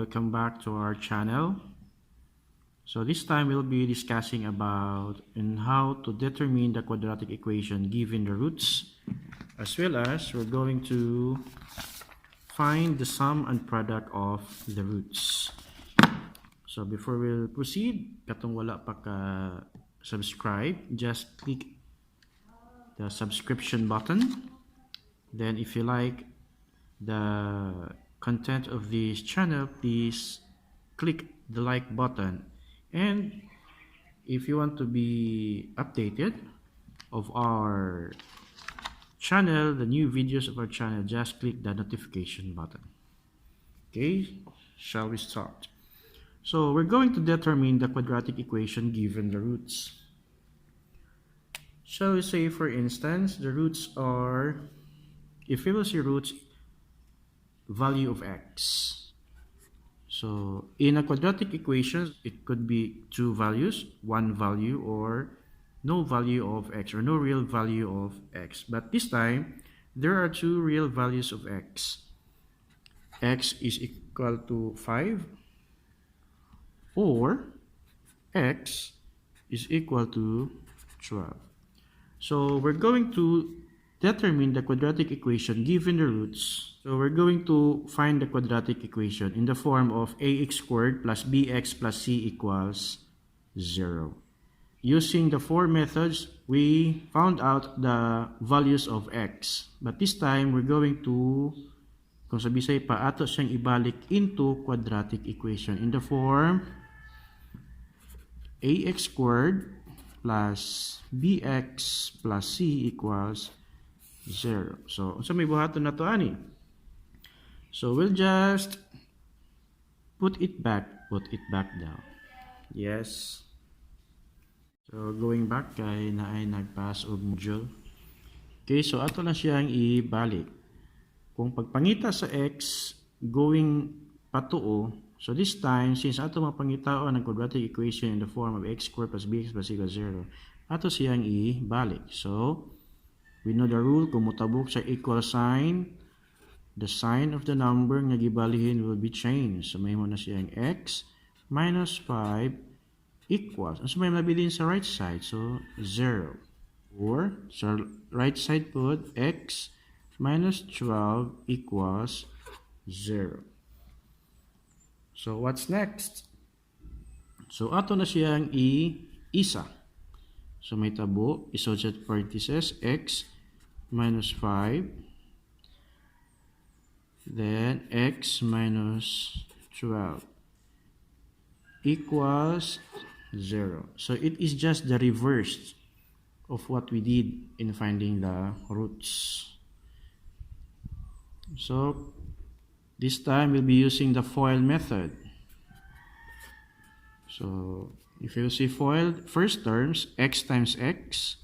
welcome back to our channel. So this time we'll be discussing about how to determine the quadratic equation given the roots, as well as we're going to find the sum and product of the roots. So before we proceed, katong wala pa ka subscribe, just click the subscription button. Then if you like the content of this channel, please click the like button. And if you want to be updated of our channel, the new videos of our channel, just click the notification button. Okay, shall we start? So we're going to determine the quadratic equation given the roots. Shall we say, for instance, the roots are, if we will see roots, value of x. So in a quadratic equation, it could be two values, one value, or no value of x, or no real value of x. But this time, there are two real values of x. X is equal to 5, or x is equal to 12. So we're going to determine the quadratic equation given the roots. So we're going to find the quadratic equation in the form of ax squared plus bx plus c equals 0. Using the four methods, we found out the values of x. But this time, we're going to, kung sa Bisay pa, ato siyang ibalik into quadratic equation in the form ax squared plus bx plus c equals 0. So, unsa may buhaton na to ani? So, we'll just put it back down. Yes. So, going back kay naay nagpass og module. Okay, so ato na siyang ibalik. Kung pagpangita sa x going patuo, so this time, since ato mapangitaon ang quadratic equation in the form of x squared plus bx plus c equals 0, ato siyang ibalik. So, we know the rule, kung mutabok sa equal sign, the sign of the number nga gibalihin will be changed. So, may mo na siyang x minus 5 equals. So, may mabilin sa right side. So, 0. Or, sa right side put, x minus 12 equals 0. So, what's next? So, ato na siyang isa. So, may tabo, isogit parenthesis, x minus 5, then x minus 12 equals 0. So, it is just the reverse of what we did in finding the roots. So, this time we'll be using the FOIL method. So, if you see FOIL, first terms, x times x,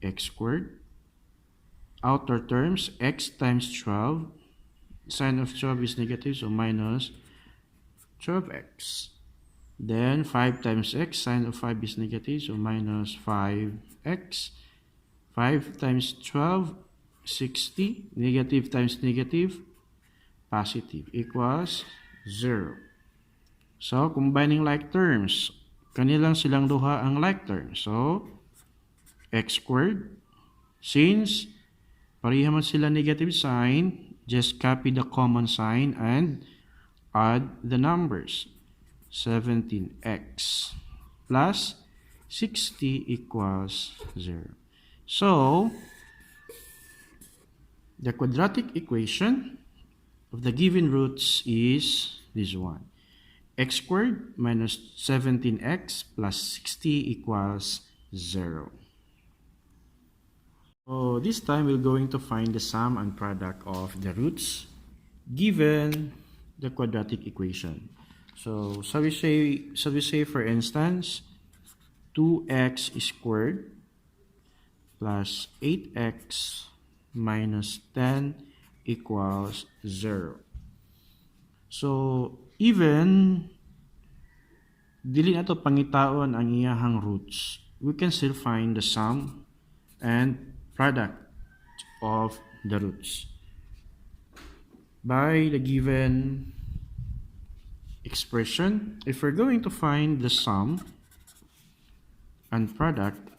x squared. Outer terms, x times 12. Sign of 12 is negative, so minus 12x. Then 5 times x, sign of 5 is negative, so minus 5x. 5 times 12, 60. Negative times negative, positive, equals 0. So, combining like terms, kanilang silang duha ang like terms. So, x squared, since pareha man sila negative sign, just copy the common sign and add the numbers. 17x plus 60 equals 0. So, the quadratic equation of the given roots is this one. X squared minus 17x plus 60 equals 0. So this time we're going to find the sum and product of the roots given the quadratic equation. So we say for instance 2x squared plus 8x minus 10 equals 0. So even dili nato pangitaon ang iyahang roots, we can still find the sum and product of the roots by the given expression, if we're going to find the sum and product,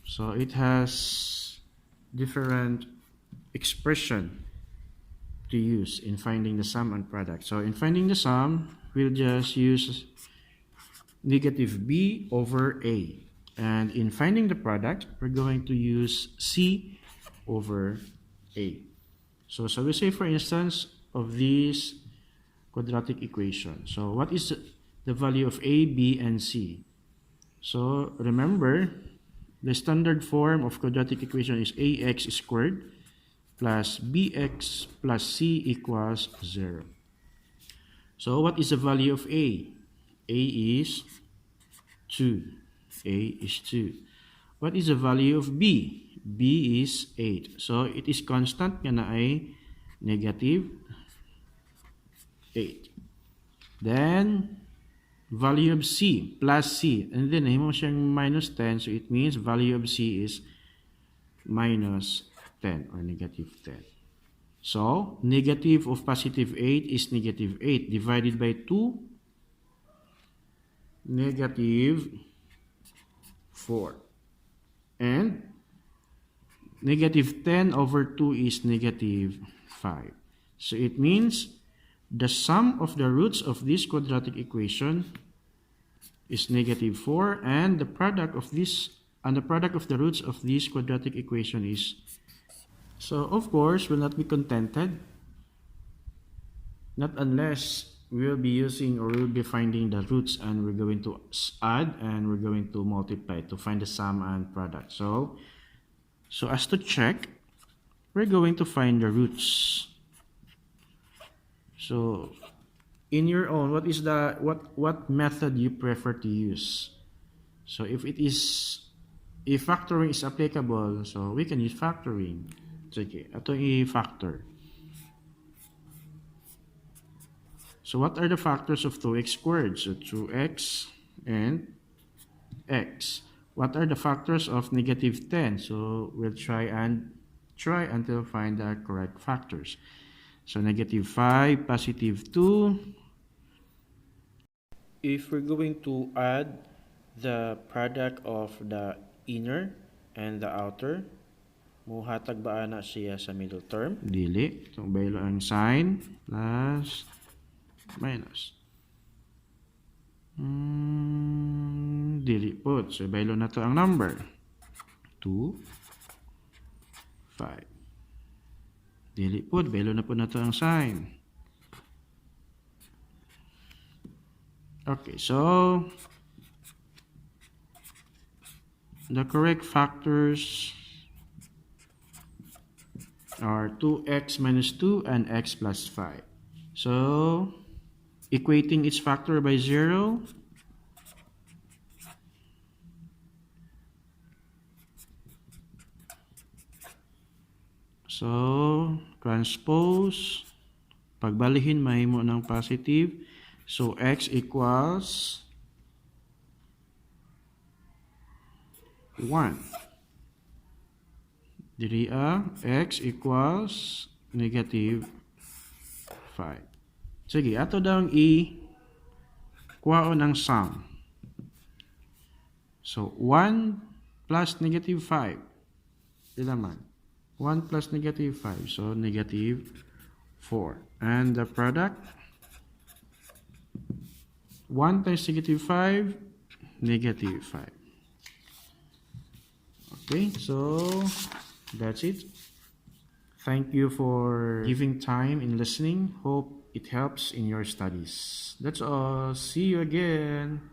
so it has different expression to use in finding the sum and product. So in finding the sum, we'll just use negative b over a. And in finding the product, we're going to use c over a. So we say, for instance, of this quadratic equation. So what is the value of a, b, and c? So remember, the standard form of quadratic equation is ax squared plus bx plus c equals 0. So what is the value of a? A is 2. A is 2. What is the value of b? B is 8. So it is constant nga na ay negative 8. Then value of c plus c, and then mo siyang minus 10, so it means value of c is minus 10 or negative 10. So negative of positive 8 is negative 8 divided by 2, negative 4. And negative 10 over 2 is negative 5. So it means the sum of the roots of this quadratic equation is negative 4, and the product of the roots of this quadratic equation is. So of course, we'll not be contented, not unless we'll be using or we'll be finding the roots, and we're going to add and we're going to multiply to find the sum and product. So as to check, we're going to find the roots. So in your own, what method you prefer to use? So if factoring is applicable, so we can use factoring. Sige, ito i-factor. So what are the factors of 2x squared? So 2x and x. What are the factors of negative 10? So we'll try until find the correct factors. So negative 5, positive 2. If we're going to add the product of the inner and the outer, muhatag ba na siya sa middle term? Dili. So baylo ang sign plus minus. Dili po. So baylo na to ang number. 2, 5. Dili po. Baylo na po na to ang sign. Okay, so the correct factors are 2x minus 2 and x plus 5. So equating each factor by 0, so transpose, pagbalihin mahimo ng positive. So x equals 1. Diri x equals negative 5. Sige, ato daw kuhaon ang sum. So 1 plus negative 5. Ila man? 1 plus negative 5. So negative 4. And the product, 1 times negative 5, negative 5. Okay, so that's it. Thank you for giving time in listening. Hope it helps in your studies. That's all. See you again.